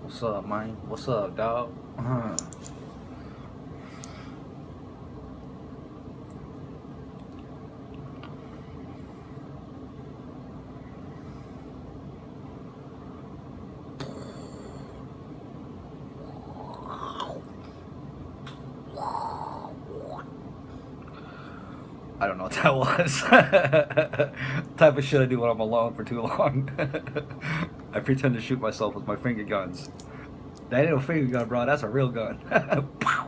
What's up, man? What's up, dog? I don't know what that was. Type of shit I do when I'm alone for too long. I pretend to shoot myself with my finger guns. That ain't no finger gun, bro. That's a real gun. Pow!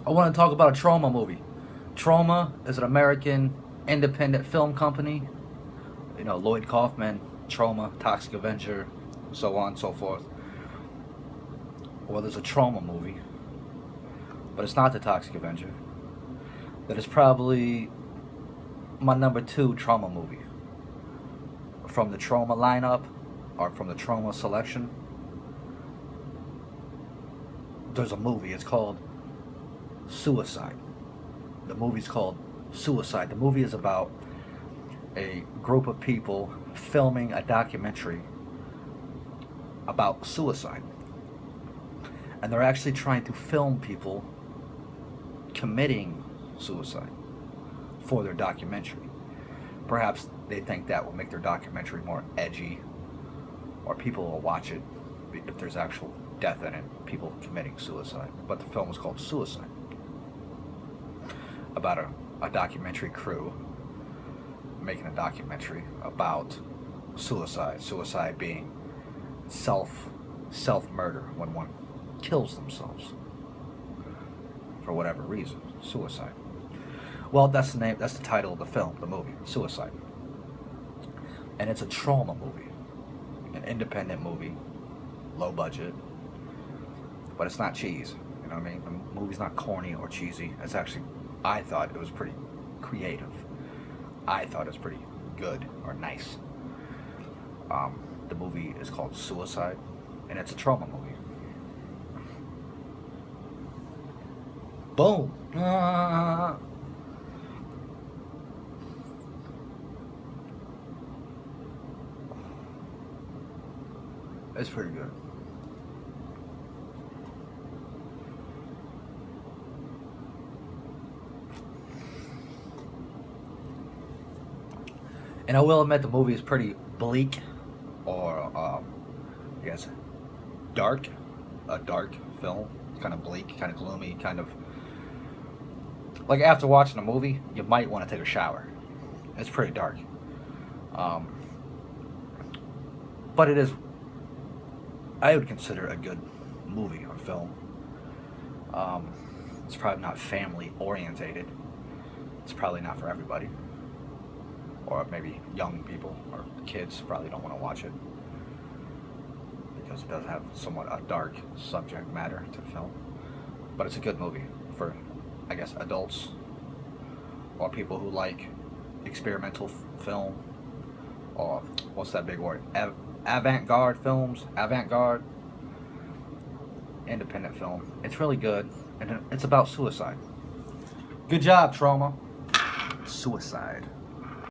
I want to talk about a Troma movie. Troma is an American independent film company. You know, Lloyd Kaufman, Troma, Toxic Avenger, so on and so forth. Well, there's a Troma movie, but it's not the Toxic Avenger. That is probably my number 2 Troma movie. From the Troma lineup, or from the Troma selection, there's a movie. It's called Suicide. The movie's called Suicide. The movie is about a group of people filming a documentary about suicide. And they're actually trying to film people committing suicide for their documentary. Perhaps they think that will make their documentary more edgy, or people will watch it if there's actual death in it, people committing suicide. But the film is called Suicide, about a documentary crew making a documentary about suicide being self murder, when one kills themselves for whatever reason. Suicide. Well, that's the title of the film, the movie, Suicide. And it's a Troma movie, an independent movie, low budget, but it's not cheese. You know what I mean? The movie's not corny or cheesy. It's actually, I thought it was pretty creative. I thought it was pretty good or nice. The movie is called Suicide, and it's a Troma movie. Boom. It's pretty good. And I will admit the movie is pretty bleak, or I guess dark. A dark film. It's kind of bleak, kind of gloomy, kind of like after watching a movie, you might want to take a shower. It's pretty dark. But it is, I would consider a good movie or film. It's probably not family orientated. It's probably not for everybody. Or maybe young people or kids probably don't want to watch it, because it does have somewhat a dark subject matter to the film. But it's a good movie for, I guess, adults, or people who like experimental film, or what's that big word? Avant-garde films, avant-garde, independent film. It's really good, and it's about suicide. Good job, Troma. Suicide.